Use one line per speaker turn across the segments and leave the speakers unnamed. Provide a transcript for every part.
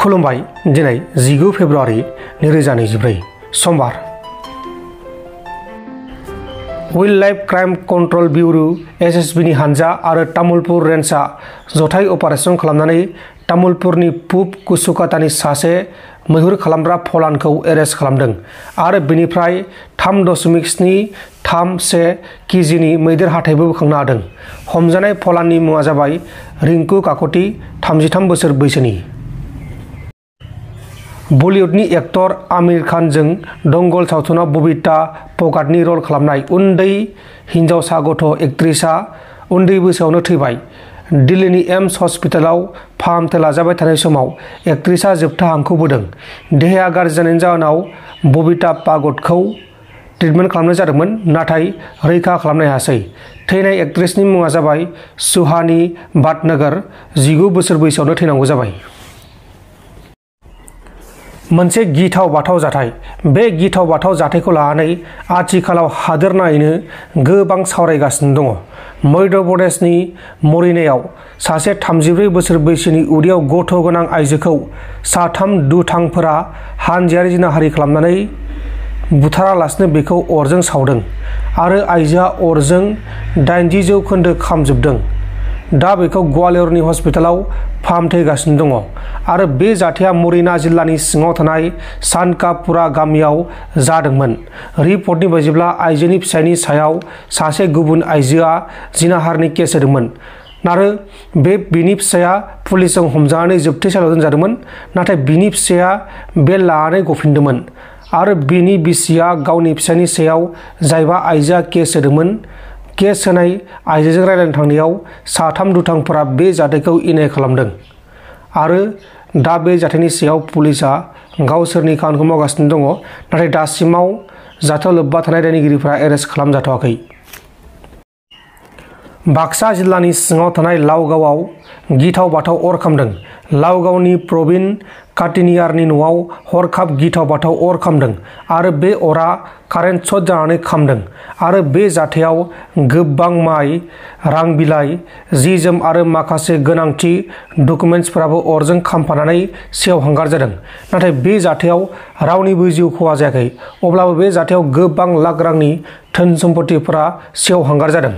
खुलुमबाय दिनै 19 फेब्रुआरि 2024 समबार wild life crime control bureau SSB नि हानजा आरो तामुलपुर रेन्जआ जथाय अपारेशन खालामनानै तामुलपुरनि पुब कुसुकातानि सासे मैहुर खालामग्रा फलानखौ एरेस्ट खालामदों आरो बेनिफ्राय 3.731 केजिनि मैदेर हाथायबो बोखांनो हादों। हमजानाय फलाननि मुङा जाबाय रिंकु काकति 33 बोसोर बैसोनि। बलिउडनि एक्टर आमिर खानजों दंगल सावथुनाव बबिता पगाटनि रल खालामनाय उन्दै हिनजावसा गथ' एक्ट्रेसआ उन्दै बैसोआवनो थैबाय। दिल्लीनि एम्स हस्पिटालाव फाहामथाय लाजाबाय थानाय समाव एक्ट्रेसआ जोबथा हांखौ बोदों। देहाया गाज्रि जानायनि जाहोनाव बबिता पगाटखौ ट्रिटमेन्ट खालामनाय जादोंमोन, नाथाय रैखा खालामनो हायासै। थैनाय एक्ट्रेसनि मुङा जाबाय सुहानी भाटनगर, 19 बोसोर बैसोआवनो थैनांगौ जाबाय। मोनसे गिथाव बाथाव जाथाय। बे गिथाव बाथाव जाथायखौ लानानै आथिखालाव हादोरनाङैनो गोबां सावरायगासिनो दङ। मध्य प्रदेशनि मरिनायाव सासे 34 बोसोर बैसोनि उदैयाव गथ' गोनां आइजोखौ साथाम दुथांफोरा हानजायारि जिनाहारि खालामनानै बुथारालासिनो बेखौ अरजों सावदों आरो आइजोआ अरजों 80% खामजोबदों। दा बेखौ ग्वालियरनि हस्पिटालाव फाहामथाय होगासिनो दङ आरो बे जाथाया मरिना जिल्लानि सिङाव थानाय सानकापुरा गामियाव जादोंमोन। रिपर्टनि बायदिब्ला आइजोनि फिसायनि सायाव सासे गुबुन आइजोआ जिनाहारिनि केस होदोंमोन आरो बिनि फिसाया पुलिसजों हमजानानै जोबथेसालियाव दोनजादोंमोन, नाथाय बिनि फिसाया बेल लानानै गफिनदोंमोन आरो बिनि बिसिया गावनि फिसायनि सायाव जायबा आइजोआ केस होदोंमोन केस होनाय आइजोजों रायज्लायनो थांनायाव साथाम दुथांफोरा बे जाथायखौ इनाय खालामदों आरो दा बे जाथायनि सायाव पुलिसआ गावसोरनि खामानिखौ मावगासिनो दङ, नाथाय दासिमाव जाथायाव लोब्बा थानाय दायनिगिरिफोरा एरेस्ट खालामजाथ'वाखै। बाक्सा जिल्लानि सिङाव थानाय लावगावआव गिथाव बाथाव अर खामदों। लावगावनि प्रवीण काटिनियारनि न'आव हरखाब गिथाव बाथाव अर खामदों आरो बे अरा कारेन्ट शट जानानै खामदों आरो बे जाथायाव गोबां माइ, रां बिलाइ, जि-जोम आरो माखासे गोनांथि डकुमेन्ट्सफोराबो अरजों खामफानानै सेवहांगार जादों। नाथाय बे जाथायाव रावनिबो जिउ खहा जायाखै, अब्लाबो बे जाथायाव गोबां लाख रांनि धोन सम्पथिफोरा सेवहांगार जादों।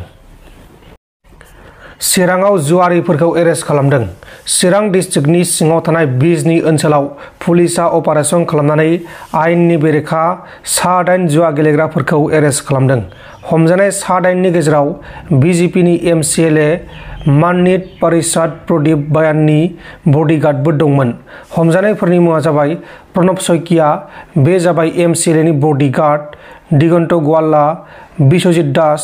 चिराङाव जुवारिफोरखौ एरेस्ट खालामदों। चिरां डिस्ट्रिक्टनि सिङाव थानाय बिजनी ओनसोलाव पुलिसआ अपारेशन खालामनानै आयेननि बेरेखा 8 जुवा गेलेग्राफोरखौ एरेस्ट खालामदों। हमजानाय 8 नि गेजेराव बिजेपिनि एमसिएलए माननीत पारिषद प्रदीप बायाननि बडीगार्डबो दंमोन। हमजानायफोरनि मुङा जाबाय प्रणब शइकिया, बे जाबाय एमसिएलएनि बडीगार्ड, दिगन्त गवाला, बिश्वजित दास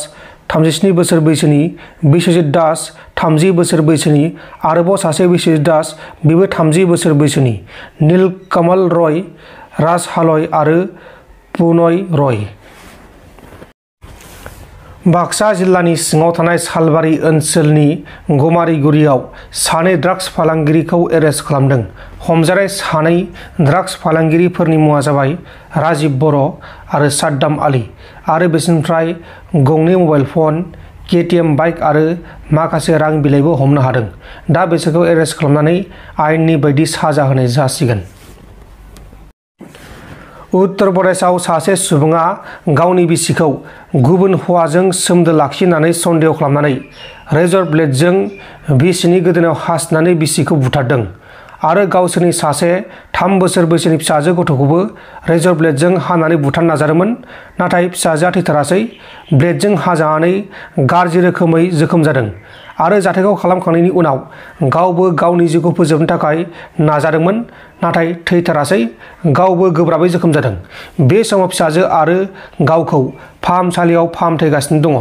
37 बोसोर बैसोनि, बिश्वजित दास 30 बोसोर बैसोनि, आरोबाव सासे बिश्वजित दास बेबो 30 बोसोर बैसोनि, नीलकमल रय, राज हालय आरो पुनय रय। बाक्सा जिल्लानि सिङाव थानाय सालबारि ओनसोलनि गमारिगुरियाव सानै ड्राग्स फालांगिरिखौ एरेस्ट खालामदों। हमजानाय सानै ड्राग्स फालांगिरिफोरनि मुङा जाबाय राजिब बर' आरो साद्दाम आली आरो बिसोरनिफ्राय गंनै मबाइल फन, केटीएम बाइक आरो माखासे रां बिलाइबो हमनो हादों। दा बिसोरखौ एरेस्ट खालामनानै आयेननि बायदि साजा होनाय जासिगोन। उत्तर प्रदेशआव सासे सुबुङा गावनि बिसिखौ गुबुन हौवाजों सोमोन्दो लाखिनानै सन्देह खालामनानै रेजर ब्लेडजों बिसिनि गोदोनायाव हासनानै बिसिखौ बुथारदों आरो गावसोरनि सासे 3 बोसोर बैसोनि फिसाजो गथ'खौबो रेजर ब्लेडजों हानानै बुथारनो नाजादोंमोन, नाथाय फिसाजोआ थैथारासै। ब्लेडजों हाजानानै गाज्रि रोखोमै जोखोम जादों आरो जाथायखौ खालामखांनायनि उनाव गावबो गावनि जिउखौ फोजोबनो थाखाय नाजादोंमोन, नाथाय थैथारासै, गावबो गोब्राबै जोखोम जादों। बे समाव फिसाजो आरो गावखौ फाहामसालियाव फाहामथाय होगासिनो दङ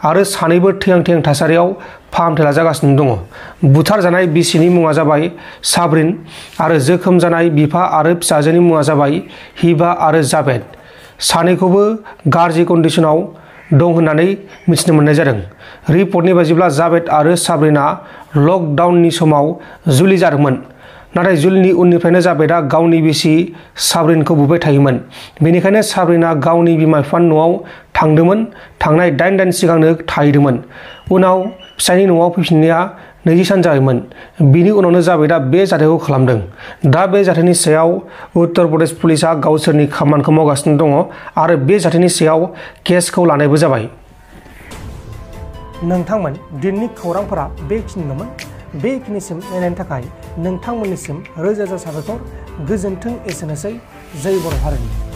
आरो सानैबो थैहां थासारियाव फाहामथाय लाजागासिनो दङ। बुथारजानाय बिसिनि मुङा जाबाय साब्रिन आरो जोखोम जानाय बिफा आरो फिसाजोनि मुङा जाबाय हिबा आरो जावेद। सानैखौबो गाज्रि कन्डिशनाव दं होननानै मिथिनो मोननाय जादों। रिपर्टनि बायदिब्ला जावेद आरो साब्रिना लकडाउननि समाव जुलि जादोंमोन, नाथाय जुलिनि उननिफ्रायनो जावेदआ गावनि बिसि साब्रिनखौ बुबाय थायोमोन। बेनिखायनो साब्रिना गावनि बिमा-बिफानि न'आव थांदोंमोन, थांनाय 8 दान सिगांनो थाहैदोंमोन। उनाव फिसायनि न'आव फैफिननाया नैजि सान जाबायमोन। बिनि उनावनो जाबाय दा बे जाथायखौ खालामदों। दा बे जाथायनि सायाव उत्तर प्रदेश पुलिसा गावसोरनि खामानिखौ मावगासिनो दङ आरो बे जाथायनि सायाव केसखौ लानायबो जाबाय। नोंथांमोन दिनैनि खौरांफोरा बेखिनिल'मोन। बेखिनिसिम नायनायनि थाखाय नोंथांमोननिसिम रोजा रोजा साबायखर। गोजोन्थों। एसेनोसै। जै बर' हारिनि।